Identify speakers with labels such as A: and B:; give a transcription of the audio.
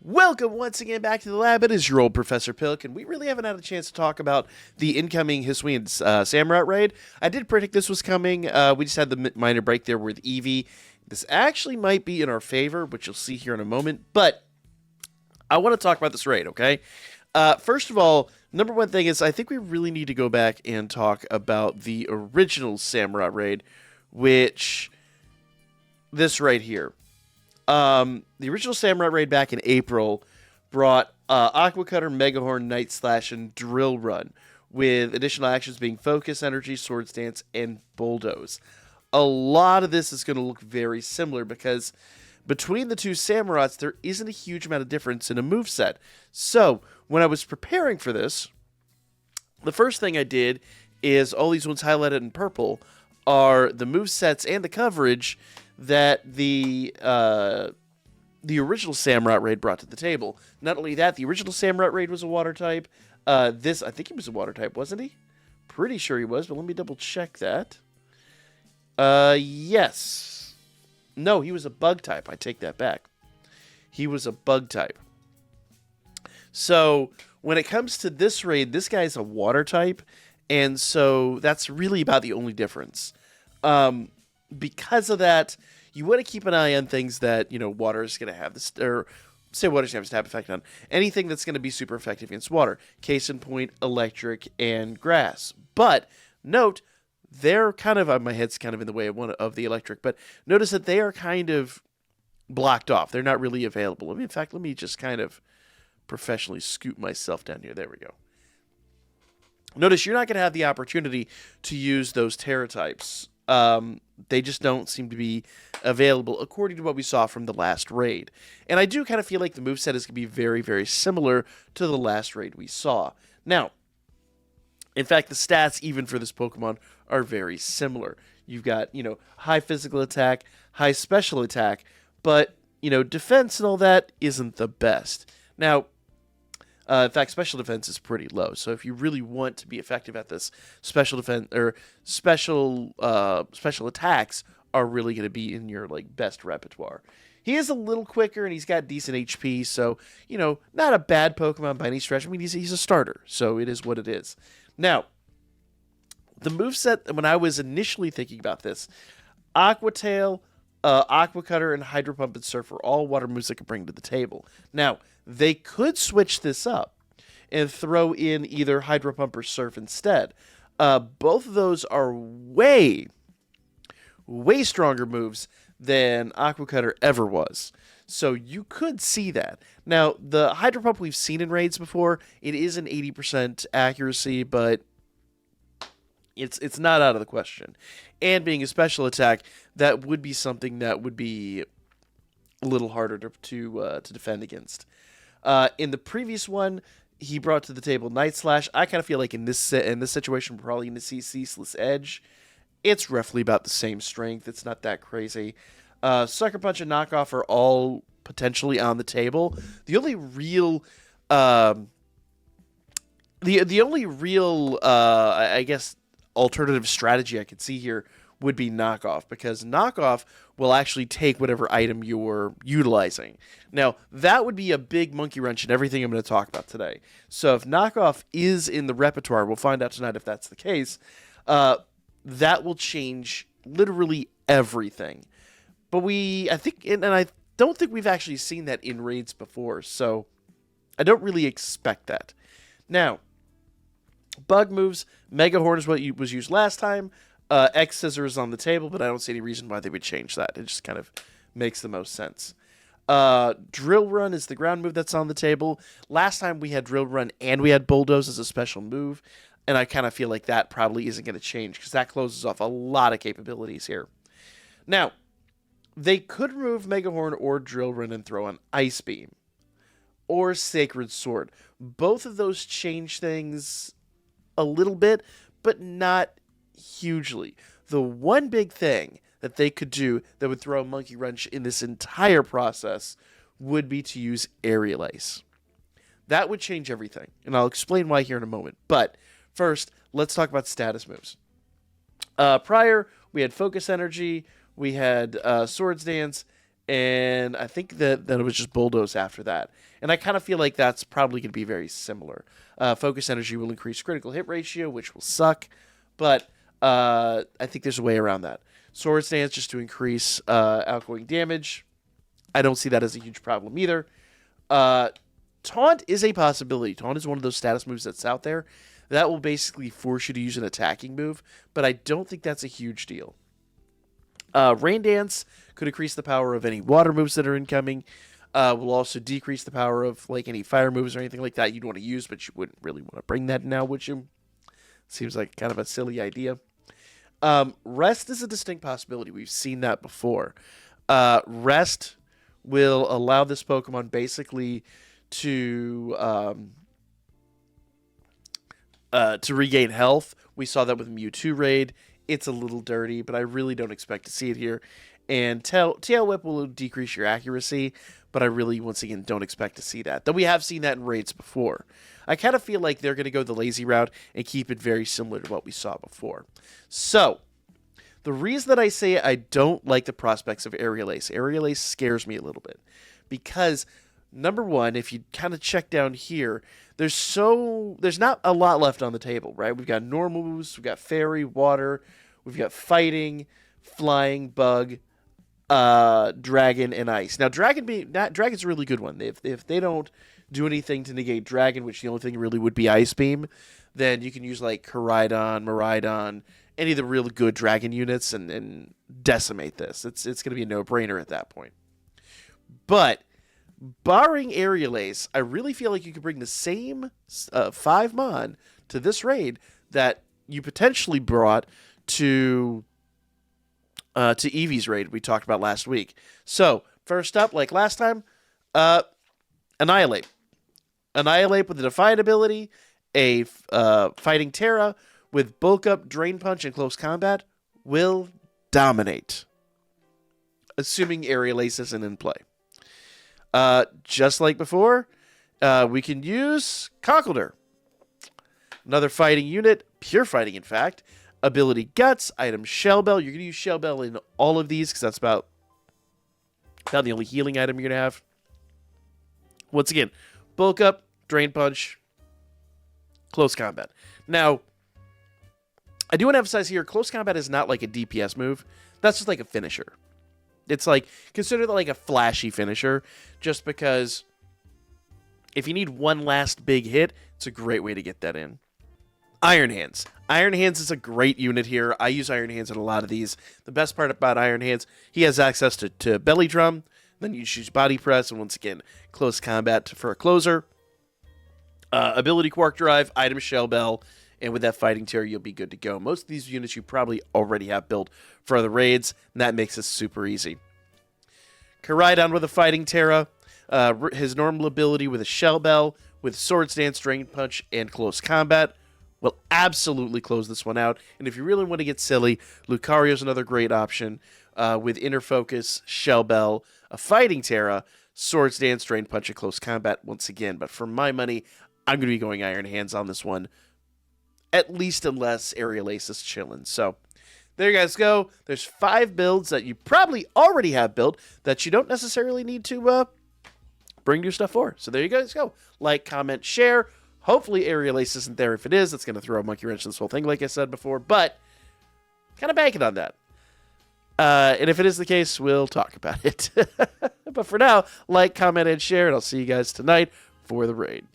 A: Welcome once again back to the lab. It is your old Professor Pilk, and we really haven't had a chance to talk about the incoming Hisuian Samurott raid. I did predict this was coming. We just had the minor break there with Eevee. This actually might be in our favor, which you'll see here in a moment, but I want to talk about this raid, okay? First of all, number one thing is I think we really need to go back and talk about the original Samurott raid, which this right here. The original Samurott raid back in April brought Aqua Cutter, Mega Horn, Night Slash, and Drill Run, with additional actions being Focus, Energy, Swords Dance, and Bulldoze. A lot of this is going to look very similar because between the two Samurotts, there isn't a huge amount of difference in a moveset. So, when I was preparing for this, the first thing I did is all these ones highlighted in purple are the movesets and the coverage that the original Samurott raid brought to the table. Not only that, the original Samurott raid was a water type. I think he was a water type, wasn't he? Pretty sure he was, but let me double check that. Yes. No, he was a bug type. I take that back. He was a bug type. So, when it comes to this raid, this guy's a water type, and so that's really about the only difference. Because of that, you want to keep an eye on things that, water is going to have this, or say water's going to have a stab effect on. Anything that's going to be super effective against water. Case in point, electric and grass. But note, they're kind of, my head's kind of in the way of the electric, but notice that they are kind of blocked off. They're not really available. In fact, let me just kind of professionally scoot myself down here. There we go. Notice you're not going to have the opportunity to use those Terra types. They just don't seem to be available according to what we saw from the last raid. And I do kind of feel like the moveset is going to be very, very similar to the last raid we saw. Now, in fact, the stats even for this Pokemon are very similar. You've got, high physical attack, high special attack, but, defense and all that isn't the best. Now, in fact, special defense is pretty low. So if you really want to be effective at this, special defense or special attacks are really going to be in your best repertoire. He is a little quicker and he's got decent HP, so not a bad Pokemon by any stretch. I mean, he's a starter, so it is what it is. Now, the moveset when I was initially thinking about this, Aqua Tail, Aqua Cutter, and Hydro Pump and Surf are all water moves I could bring to the table. Now, they could switch this up and throw in either Hydro Pump or Surf instead. Both of those are way, way stronger moves than Aqua Cutter ever was. So you could see that. Now, the Hydro Pump we've seen in raids before. It is an 80% accuracy, but it's not out of the question. And being a special attack, that would be something that would be a little harder to defend against. In the previous one, he brought to the table Night Slash. I kind of feel like in this situation, we're probably going to see Ceaseless Edge. It's roughly about the same strength. It's not that crazy. Sucker Punch and Knockoff are all potentially on the table. The only real, I guess, alternative strategy I could see here would be Knockoff, because Knockoff will actually take whatever item you're utilizing. Now, that would be a big monkey wrench in everything I'm going to talk about today. So if Knockoff is in the repertoire, we'll find out tonight if that's the case, that will change literally everything. But I don't think we've actually seen that in raids before, so I don't really expect that. Now, bug moves, Mega Horn is what was used last time. X Scissor is on the table, but I don't see any reason why they would change that. It just kind of makes the most sense. Drill Run is the ground move that's on the table. Last time we had Drill Run and we had Bulldoze as a special move, and I kind of feel like that probably isn't going to change because that closes off a lot of capabilities here. Now, they could remove Mega Horn or Drill Run and throw on Ice Beam or Sacred Sword. Both of those change things a little bit, but not hugely. The one big thing that they could do that would throw a monkey wrench in this entire process would be to use Aerial Ace. That would change everything, and I'll explain why here in a moment. But first, let's talk about status moves. Prior, we had Focus Energy, we had Swords Dance, And I think that it was just Bulldoze after that. And I kind of feel like that's probably going to be very similar. Focus Energy will increase critical hit ratio, which will suck. But I think there's a way around that. Sword Stance just to increase outgoing damage. I don't see that as a huge problem either. Taunt is a possibility. Taunt is one of those status moves that's out there that will basically force you to use an attacking move, but I don't think that's a huge deal. Rain Dance could increase the power of any water moves that are incoming. Will also decrease the power of like any fire moves or anything like that you'd want to use, but you wouldn't really want to bring that now, would you? Seems like kind of a silly idea. Rest is a distinct possibility. We've seen that before. Rest will allow this Pokemon basically to regain health. We saw that with Mewtwo Raid. It's a little dirty, but I really don't expect to see it here. And Tail Whip will decrease your accuracy, but I really, once again, don't expect to see that. Though we have seen that in raids before. I kind of feel like they're going to go the lazy route and keep it very similar to what we saw before. So, the reason that I say I don't like the prospects of Aerial Ace scares me a little bit. Because, number one, if you kind of check down here, there's not a lot left on the table, right? We've got normal moves, we've got fairy, water, we've got fighting, flying, bug, dragon, and ice. Now, dragon's a really good one. If they don't do anything to negate dragon, which the only thing really would be ice beam, then you can use like Koraidon, Miraidon, any of the really good dragon units and decimate this. It's going to be a no-brainer at that point. But barring Aerial Ace, I really feel like you could bring the same 5 Mon to this raid that you potentially brought to Eevee's raid we talked about last week. So, first up, like last time, Annihilate. Annihilate with a Defiant ability, a Fighting Terra with Bulk Up, Drain Punch, and Close Combat will dominate. Assuming Aerial Ace isn't in play. Just like before, we can use Conkeldurr. Another fighting unit, pure fighting in fact. Ability Guts, item Shell Bell. You're going to use Shell Bell in all of these because that's about the only healing item you're going to have. Once again, Bulk Up, Drain Punch, Close Combat. Now, I do want to emphasize here, Close Combat is not like a DPS move. That's just like a finisher. It's like, consider that like a flashy finisher, just because if you need one last big hit, it's a great way to get that in. Iron Hands. Iron Hands is a great unit here. I use Iron Hands in a lot of these. The best part about Iron Hands, he has access to Belly Drum, then you choose Body Press, and once again, Close Combat for a closer. Ability Quark Drive, item Shell Bell, and with that Fighting Terror, you'll be good to go. Most of these units you probably already have built for other raids, and that makes it super easy. Koraidon with a Fighting Terra, his normal ability with a Shell Bell, with Sword Stance, Drain Punch, and Close Combat will absolutely close this one out. And if you really want to get silly, Lucario's another great option with Inner Focus, Shell Bell, a Fighting Terra, Sword Stance, Drain Punch, and Close Combat once again. But for my money, I'm going to be going Iron Hands on this one, at least unless Aerial Ace is chilling. So there you guys go. There's 5 builds that you probably already have built that you don't necessarily need to bring your stuff for. So there you guys go. Like, comment, share. Hopefully Aerial Ace isn't there. If it is, that's going to throw a monkey wrench in this whole thing, like I said before. But kind of banking on that. And if it is the case, we'll talk about it. But for now, like, comment, and share, and I'll see you guys tonight for the raid.